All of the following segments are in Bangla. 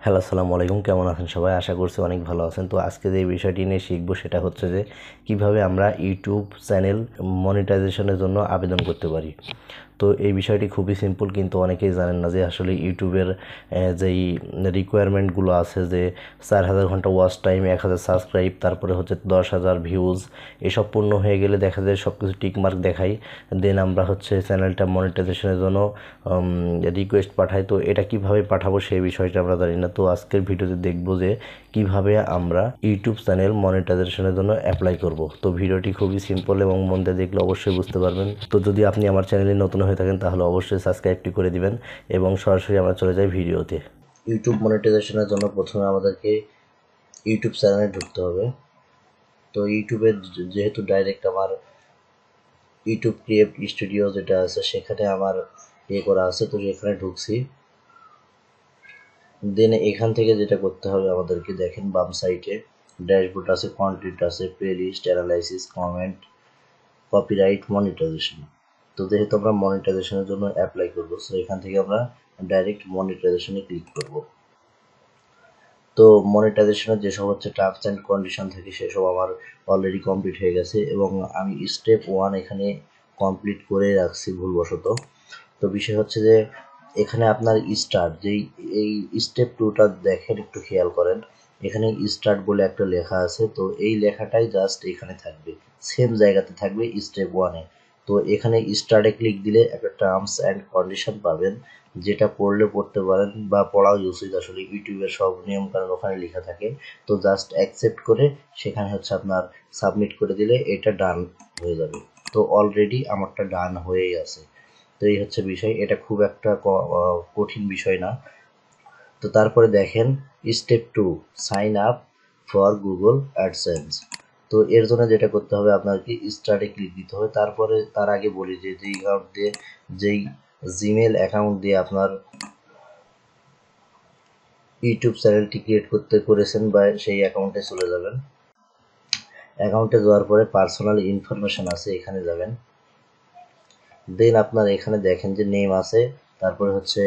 হ্যালো, আসসালামু আলাইকুম। কেমন আছেন সবাই? আশা করছি অনেক ভালো আছেন। তো আজকে যে বিষয়টি নিয়ে শিখবো সেটা হচ্ছে যে কিভাবে আমরা ইউটিউব চ্যানেল মনিটাইজেশনের জন্য আবেদন করতে পারি। তো এই বিষয়টি খুবই সিম্পল, কিন্তু অনেকেই জানেন না যে আসলে ইউটিউবের যেই রিকোয়ারমেন্টগুলো আছে, যে 4000 ঘন্টা ওয়াচ টাইম, 1000 সাবস্ক্রাইব, তারপরে হচ্ছে 10,000 ভিউজ, এসব পূর্ণ হয়ে গেলে দেখা যায় সব কিছু টিকমার্ক দেখাই, দেন আমরা হচ্ছে চ্যানেলটা মনিটাইজেশনের জন্য রিকোয়েস্ট পাঠাই। তো এটা কিভাবে পাঠাবো সেই বিষয়টা আমরা জানি না। তো আজকের ভিডিওতে দেখবো যে কিভাবে আমরা ইউটিউব চ্যানেল মনিটাইজেশনের জন্য অ্যাপ্লাই করব। তো ভিডিওটি খুবই সিম্পল এবং মন দিয়ে দেখলে অবশ্যই বুঝতে পারবেন। তো যদি আপনি আমার চ্যানেলে নতুন হয়ে থাকেন তাহলে অবশ্যই সাবস্ক্রাইবটি করে দিবেন এবং সরাসরি আমরা চলে যাই ভিডিওতে। ইউটিউব মনিটাইজেশনের জন্য প্রথমে আমাদেরকে ইউটিউব চ্যানেলে ঢুকতে হবে। তো ইউটিউবের যেহেতু ডাইরেক্ট আমার ইউটিউব ক্রিয়েট স্টুডিও যেটা আছে সেখানে আমার করা আছে, তো সেখানে ঢুকছি। দেন এখান থেকে যেটা করতে হবে আমাদেরকে, দেখেন বাম সাইডে ড্যাশবোর্ড আছে, কন্টেন্ট আছে, playlist, analysis, comment, copyright, monetisation. তো যেহেতু আমরা মনিটাইজেশনের জন্য অ্যাপ্লাই করব, সো এখান থেকে আমরা ডাইরেক্ট মনিটাইজেশনে ক্লিক করব। তো মনিটাইজেশনের যেসব হচ্ছে টার্মস অ্যান্ড কন্ডিশন থাকে সেসব আমার অলরেডি কমপ্লিট হয়ে গেছে এবং আমি স্টেপ 1 এখানে কমপ্লিট করে রাখছি ভুলবশত। তো বিষয় হচ্ছে যে এখানে আপনার স্টার্ট, যেই এই স্টেপ 2টা দেখেন, একটু খেয়াল করেন, এখানে স্টার্ট বলে একটা লেখা আছে। তো এই লেখাটাই জাস্ট এখানে থাকবে, সেম জায়গাতে থাকবে স্টেপ 1-এ। তো এখানে স্টার্টে ক্লিক দিলে একটা টার্মস অ্যান্ড কন্ডিশন পাবেন, যেটা পড়লে পড়তে পারেন বা পড়াও উচিত। আসলে ইউটিউবের সব নিয়ম কানুন ওখানে লেখা থাকে। তো জাস্ট অ্যাকসেপ্ট করে সেখানে হচ্ছে আপনার সাবমিট করে দিলে এটা ডান হয়ে যাবে। তো অলরেডি আমারটা ডান হয়েই আছে। তো এই হচ্ছে বিষয়, এটা খুব একটা কঠিন বিষয় না। তো তারপরে দেখেন step 2, sign up for Google AdSense. তো এর জন্য যেটা করতে হবে, আপনাকে স্টার্টে ক্লিক দিতে হবে। তারপরে তার আগে বলি যে যেই অ্যাকাউন্ট দিয়ে, যেই জিমেল অ্যাকাউন্ট দিয়ে আপনার ইউটিউব চ্যানেলটি ক্রিয়েট করেছেন বা সেই অ্যাকাউন্টে চলে যাবেন। অ্যাকাউন্টে যাওয়ার পরে পার্সোনাল ইনফরমেশন আছে, এখানে যাবেন। দেন আপনার এখানে দেখেন যে নেম আছে, তারপরে হচ্ছে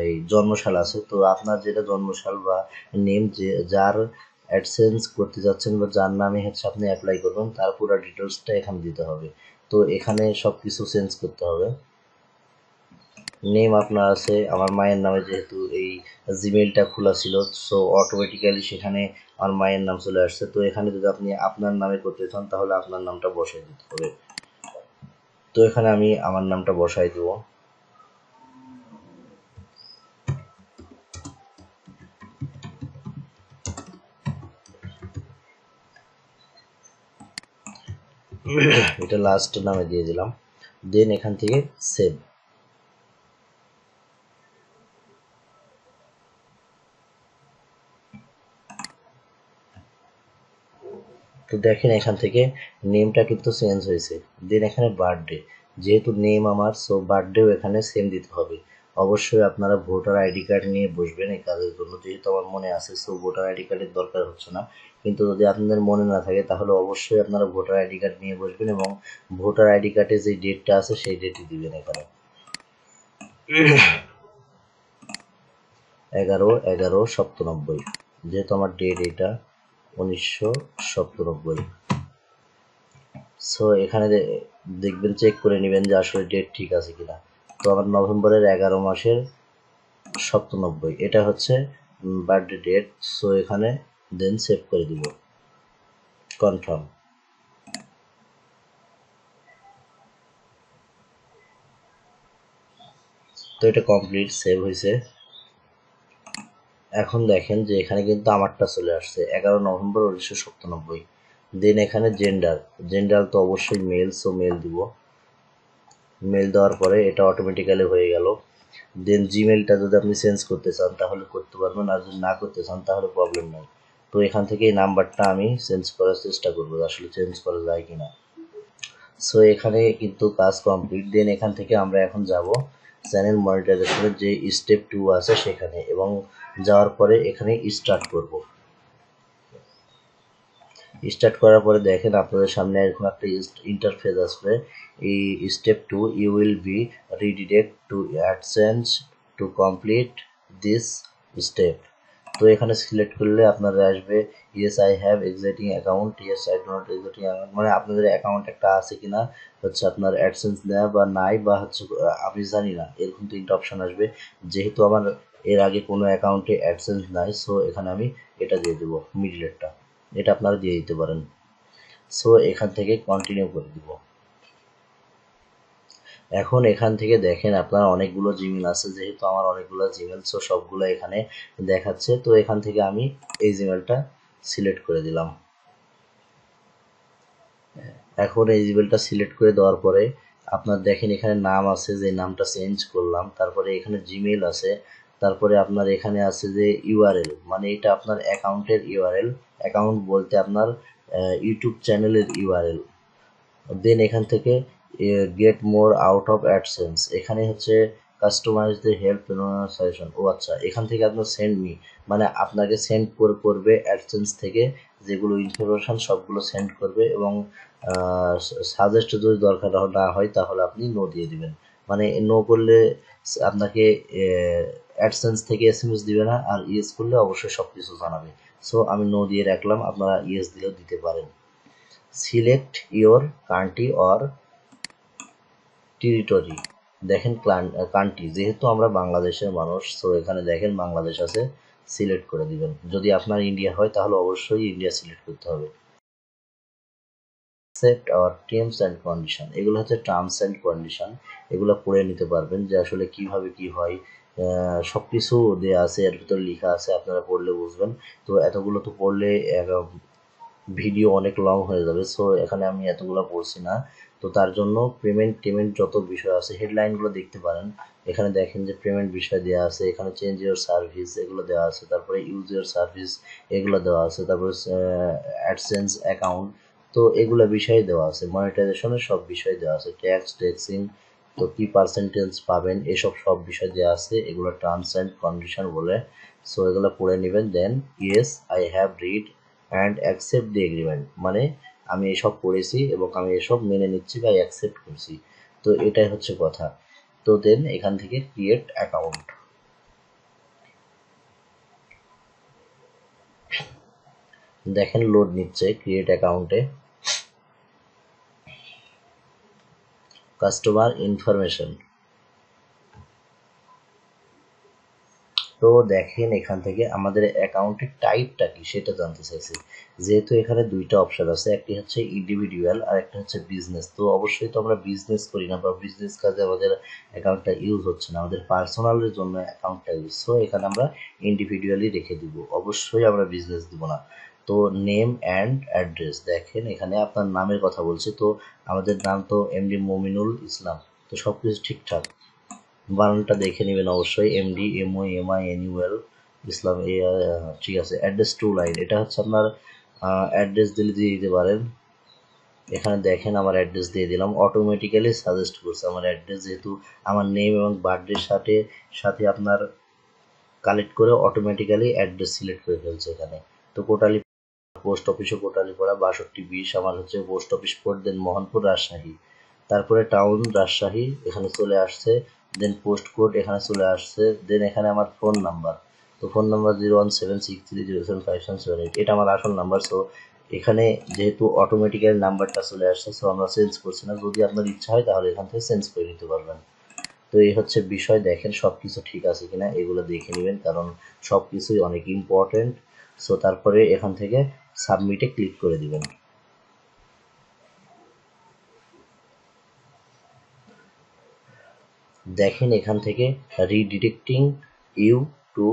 এই জন্মসাল আছে। তো আপনার যেটা জন্মসাল বা নেম, যে যার অ্যাডসেন্স করতে যাচ্ছেন বা যার নামে হচ্ছে আপনি অ্যাপ্লাই করবেন, তার পুরো ডিটেলসটা এখানে দিতে হবে। তো এখানে সব কিছু চেঞ্জ করতে হবে। নেম আপনার আছে, আমার মায়ের নামে যেহেতু এই জিমেলটা খোলা ছিল, সো অটোমেটিক্যালি সেখানে আমার মায়ের নাম চলে আসছে। তো এখানে যদি আপনি আপনার নামে করতে চান তাহলে আপনার নামটা বসাই দিতে হবে। তো এখানে আমি আমার নামটা বসাই দেবো। এটা লাস্ট নামে দিয়ে দিলাম। দেন এখান থেকে সেভ। তো দেখেন এখান থেকে নেমটা কিন্তু চেঞ্জ হয়েছে। দেন এখানে বার্থডে, যেহেতু নেম আমার, সো বার্থডেও এখানে সেম দিতে হবে। অবশ্যই আপনারা ভোটার আইডি কার্ড নিয়ে বসবেন এই কাজের জন্য, যেহেতু আমার মনে আছে, সো ভোটার আইডি কার্ডের দরকার হচ্ছে না। কিন্তু যদি আপনাদের মনে না থাকে তাহলে অবশ্যই আপনারা ভোটার আইডি কার্ড নিয়ে বসবেন এবং ভোটার আইডি কার্ডে যে ডেটটা আছে সেই ডেটই দিবেন এখানে। 11/11/97, যেহেতু আমার ডেট এটা 1997। সো এখানে দেখবেন, চেক করে নেবেন যে আসলে ডেট ঠিক আছে কিনা। তো আমার নভেম্বরের 11 মাসের 97 এটা হচ্ছে বার্থডে ডেট। সো এখানে দেন সেভ করে দিব, কনফার্ম। তো এটা কমপ্লিট, সেভ হয়েছে। এখন দেখেন যে এখানে কিন্তু আমারটা চলে আসছে 11 নভেম্বর 1997। দেন এখানে জেন্ডার, জেন্ডার তো অবশ্যই মেল, সো মেল দিব। মেল দেওয়ার পরে এটা অটোমেটিক্যালি হয়ে গেল। দেন জিমেলটা যদি আপনি চেঞ্জ করতে চান তাহলে করতে পারবেন, আর যদি না করতে চান তাহলে প্রবলেম নেই। তো এখান থেকে এই নাম্বারটা আমি চেঞ্জ করার চেষ্টা করবো, আসলে চেঞ্জ করা যায় কিনা। সো এখানে কিন্তু কাজ কমপ্লিট। দেন এখান থেকে আমরা এখন যাব চ্যানেল মনিটাইজেশনের যে স্টেপ 2 আছে সেখানে, এবং যাওয়ার পরে এখানে স্টার্ট করব। স্টার্ট করার পরে দেখেন আপনাদের সামনে এরকম একটা ইন্টারফেস আসবে। এই step 2, you will be redirect to AdSense to complete this step. তো এখানে সিলেক্ট করলে আপনার আসবে yes I have existing account, yes I do not existing account, মানে আপনাদের অ্যাকাউন্ট একটা আছে কিনা, হচ্ছে আপনার অ্যাডসেন্স নেওয়া বা নাই, বা হচ্ছে আমি জানি না, এরকম তিনটা অপশন আসবে। যেহেতু আমার এর আগে কোনো অ্যাকাউন্টে অ্যাডসেন্স নাই, সো এখানে আমি এটা দিয়ে দেবো, মিডলেরটা, এটা আপনারা দিয়ে দিতে পারেন। সো এখান থেকে কন্টিনিউ করে দিব। এখন এখান থেকে দেখেন আপনার অনেকগুলো জিমেল আছে, যেহেতু আমার অনেকগুলো জিমেল, সো সবগুলো এখানে দেখাচ্ছে। তো এখান থেকে আমি এই জিমেলটা সিলেক্ট করে দিলাম। এখন এই জিমেলটা সিলেক্ট করে দেওয়ার পরে আপনার দেখেন এখানে নাম আছে, যে নামটা চেঞ্জ করলাম, তারপরে এখানে জিমেল আছে, তারপরে আপনার এখানে আছে যে ইউআরএল, মানে এটা আপনার অ্যাকাউন্টের ইউআরএল, অ্যাকাউন্ট বলতে আপনার ইউটিউব চ্যানেলের ইউআরএল। দেন এখান থেকে get more out of AdSense, এখানে হচ্ছে কাস্টমাইজ দ্য হেল্প সাজেশন। ও আচ্ছা, এখান থেকে আপনার সেন্ড মি, মানে আপনাকে সেন্ড করবে অ্যাডসেন্স থেকে যেগুলো ইনফরমেশন সবগুলো সেন্ড করবে, এবং সাজেস্ট যদি দরকার না হয় তাহলে আপনি নো দিয়ে দিবেন। মানে নো করলে আপনাকে অ্যাডসেন্স থেকে এসএমএস দিবে না, আর ইয়েস করলে অবশ্যই সব কিছু জানাবে। সো আমি নো দিয়ে রাখলাম, আপনারা ইয়েস দিলেও দিতে পারেন। Select your country or territory, দেখেন কান্ট্রি, যেহেতু আমরা বাংলাদেশের মানুষ, সো এখানে দেখেন বাংলাদেশ আছে, সিলেক্ট করে দিবেন। যদি আপনার ইন্ডিয়া হয় তাহলে অবশ্যই ইন্ডিয়া সিলেক্ট করতে হবে। Accept our terms and condition, এগুলো হচ্ছে টার্মস অ্যান্ড কন্ডিশন, এগুলো পড়ে নিতে পারবেন যে আসলে কিভাবে কি হয়, সব কিছু দেওয়া আছে, এর ভিতরে লেখা আছে, আপনারা পড়লে বুঝবেন। তো এতগুলো তো পড়লে ভিডিও অনেক লং হয়ে যাবে, সো এখানে আমি এতগুলো পড়ছি না। তো তার জন্য পেমেন্ট যত বিষয় আছে হেডলাইনগুলো দেখতে পারেন। এখানে দেখেন যে পেমেন্ট বিষয় দেওয়া আছে, এখানে চেঞ্জ ইউর সার্ভিস এগুলো দেওয়া আছে, তারপরে ইউজ ইউর সার্ভিস এগুলো দেওয়া আছে, তারপরে অ্যাডসেন্স অ্যাকাউন্ট, তো এগুলো বিষয় দেওয়া আছে, মনিটাইজেশনের সব বিষয় দেওয়া আছে, ট্যাক্সিং, তো কি পার্সেন্টেজ পাবেন, এসব সব বিষয় দেওয়া আছে, এগুলো টার্মস অ্যান্ড কন্ডিশন বলে। সো এগুলো পড়ে নেবেন। Then yes I have read and accept the agreement, মানে আমি এসব পড়েছি এবং আমি এসব মেনে নিচ্ছি বা অ্যাকসেপ্ট করছি। তো এটাই হচ্ছে কথা। তো দেন এখান থেকে ক্রিয়েট অ্যাকাউন্ট, দেখেন লোড নিচ্ছে ক্রিয়েট অ্যাকাউন্টে। কাস্টমার ইনফরমেশন, তো দেখেন এখান থেকে আমাদের অ্যাকাউন্টের টাইপটা কি সেটা জানতে চাইছি। যেহেতু এখানে দুইটা অপশন আছে, একটি হচ্ছে ইন্ডিভিজুয়াল আর একটা হচ্ছে বিজনেস, তো অবশ্যই তো আমরা বিজনেস করি না, বা বিজনেস কাজে আমাদের অ্যাকাউন্টটা ইউজ হচ্ছে না, আমাদের পার্সোনালের জন্য অ্যাকাউন্টটা ইউজ, সো এখানে আমরা ইন্ডিভিজুয়ালি রেখে দিব, অবশ্যই আমরা বিজনেস দিব না। তো নেম অ্যান্ড অ্যাড্রেস, দেখেন এখানে আপনার নামের কথা বলছে, তো আমাদের নাম তো এমডি মমিনুল ইসলাম, তো সব কিছু ঠিকঠাক, বানানটা দেখে নেবেন অবশ্যই, এমডি MOMINUL ইসলাম, ঠিক আছে। অ্যাড্রেস টু লাইন, এটা হচ্ছে আপনার অ্যাড্রেস দিলে দিয়ে দিতে পারেন। এখানে দেখেন আমার অ্যাড্রেস দিয়ে দিলাম, অটোমেটিক্যালি সাজেস্ট করছে আমার অ্যাড্রেস, যেহেতু আমার নেম এবং বার্থডের সাথে সাথে আপনার কালেক্ট করে অটোমেটিক্যালি অ্যাড্রেস সিলেক্ট করে ফেলছে এখানে। তো কোটালি পোস্ট অফিসও কোটালীপাড়া 6220 আমার হচ্ছে পোস্ট অফিস কোড, দেন মোহনপুর রাজশাহী, তারপরে টাউন রাজশাহী এখানে চলে আসছে, দেন পোস্ট কোড এখানে চলে আসছে, দেন এখানে আমার ফোন নাম্বার, তো ফোন নাম্বার 01763075778, এটা আমার আসল নাম্বার। সো এখানে যেহেতু অটোমেটিক্যালি নাম্বারটা চলে আসছে, সো আমরা চেঞ্জ করছি না, যদি আপনার ইচ্ছা হয় তাহলে এখান থেকে চেঞ্জ করে নিতে পারবেন। তো এই হচ্ছে বিষয়, দেখেন সব কিছু ঠিক আছে কিনা এগুলো দেখে নেবেন, কারণ সব কিছুই অনেক ইম্পর্টেন্ট। সো তারপরে এখান থেকে সাবমিটে ক্লিক করে দিবেন। দেখেন এখান থেকে রিডিরেক্টিং ইউ টু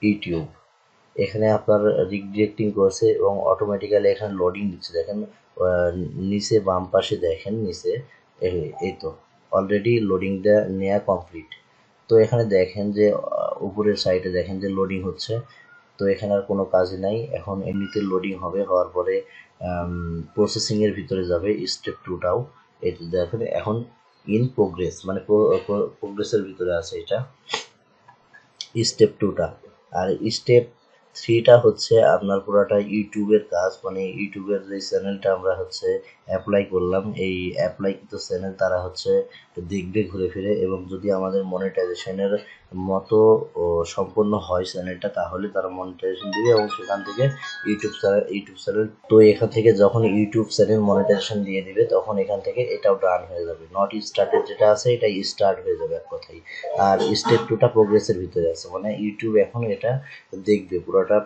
ইউটিউব, এখানে আপনার রিডিরেক্টিং করছে এবং অটোমেটিক্যালি এখানে লোডিং দিচ্ছে, দেখেন নিচে বাম পাশে দেখেন নিচে, এই তো অলরেডি লোডিংটা নেওয়া কমপ্লিট। তো এখানে দেখেন যে উপরের সাইডে দেখেন যে লোডিং হচ্ছে, তো এখানে আর কোনো কাজ নাই, এখন এমনিতে লোডিং হবে, হওয়ার পরে প্রসেসিং এর ভিতরে যাবে স্টেপ টুটাও, এই দেখেন এখন ইন প্রোগ্রেস, মানে প্রোগ্রেসের ভিতরে আছে এটা স্টেপ টুটা। আর স্টেপ থ্রিটা হচ্ছে আপনার পুরাটা ইউটিউবের কাজ, মানে ইউটিউবের যে চ্যানেলটা আমরা হচ্ছে অ্যাপ্লাই করলাম, এই অ্যাপ্লাই কিন্তু চ্যানেল তারা হচ্ছে দেখবে ঘুরে ফিরে, এবং যদি আমাদের মনিটাইজেশনের মতো সম্পন্ন হয় চ্যানেলটা, তাহলে তারা মনিটাইজেশন দিবে এবং সেখান থেকে ইউটিউব চ্যানেল তো এখান থেকে যখন ইউটিউব চ্যানেল মনিটাইজেশন দিয়ে দিবে তখন এখান থেকে এটাও রান হয়ে যাবে। নট স্টার্টেড যেটা আছে এটা স্টার্ট হয়ে যাবে এক কথায়। আর স্টেপ 2টা প্রোগ্রেসের ভিতরে আছে, মানে ইউটিউব এখন এটা দেখবে, পুরোটা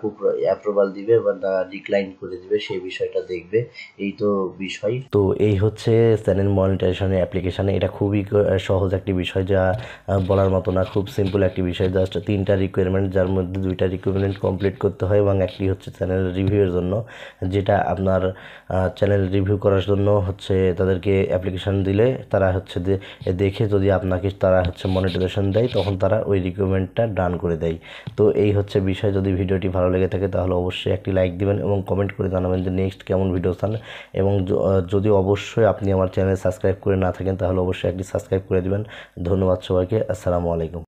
অ্যাপ্রুভাল দিবে বা ডিক্লাইন করে দিবে, সেই বিষয়টা দেখবে। এই তো বিষয়। তো এই হচ্ছে চ্যানেল মনিটাইজেশনের অ্যাপ্লিকেশান। এটা খুবই সহজ একটি বিষয়, যা বলার মতো না, খুব সিম্পল একটি বিষয়। জাস্ট 3টা রিকোয়ারমেন্ট, যার মধ্যে 2টা রিকোয়ারমেন্ট কমপ্লিট করতে হয় এবং একটি হচ্ছে চ্যানেল রিভিউয়ের জন্য, যেটা আপনার চ্যানেল রিভিউ করার জন্য হচ্ছে তাদেরকে অ্যাপ্লিকেশান দিলে তারা হচ্ছে দেখে যদি আপনাকে তারা হচ্ছে মনিটাইজেশন দেয় তখন তারা ওই রিকোয়ারমেন্টটা ডান করে দেয়। তো এই হচ্ছে বিষয়। যদি ভিডিওটি ভালো লেগে থাকে তাহলে অবশ্যই একটি লাইক দিবেন এবং কমেন্ট করে জানাবেন যে নেক্সট কেমন ভিডিও চান। এবং যদি অবশ্যই আপনি আমার চ্যানেল সাবস্ক্রাইব করে না থাকেন তাহলে অবশ্যই একটি সাবস্ক্রাইব করে দিবেন। ধন্যবাদ সবাইকে। আসসালামু আলাইকুম।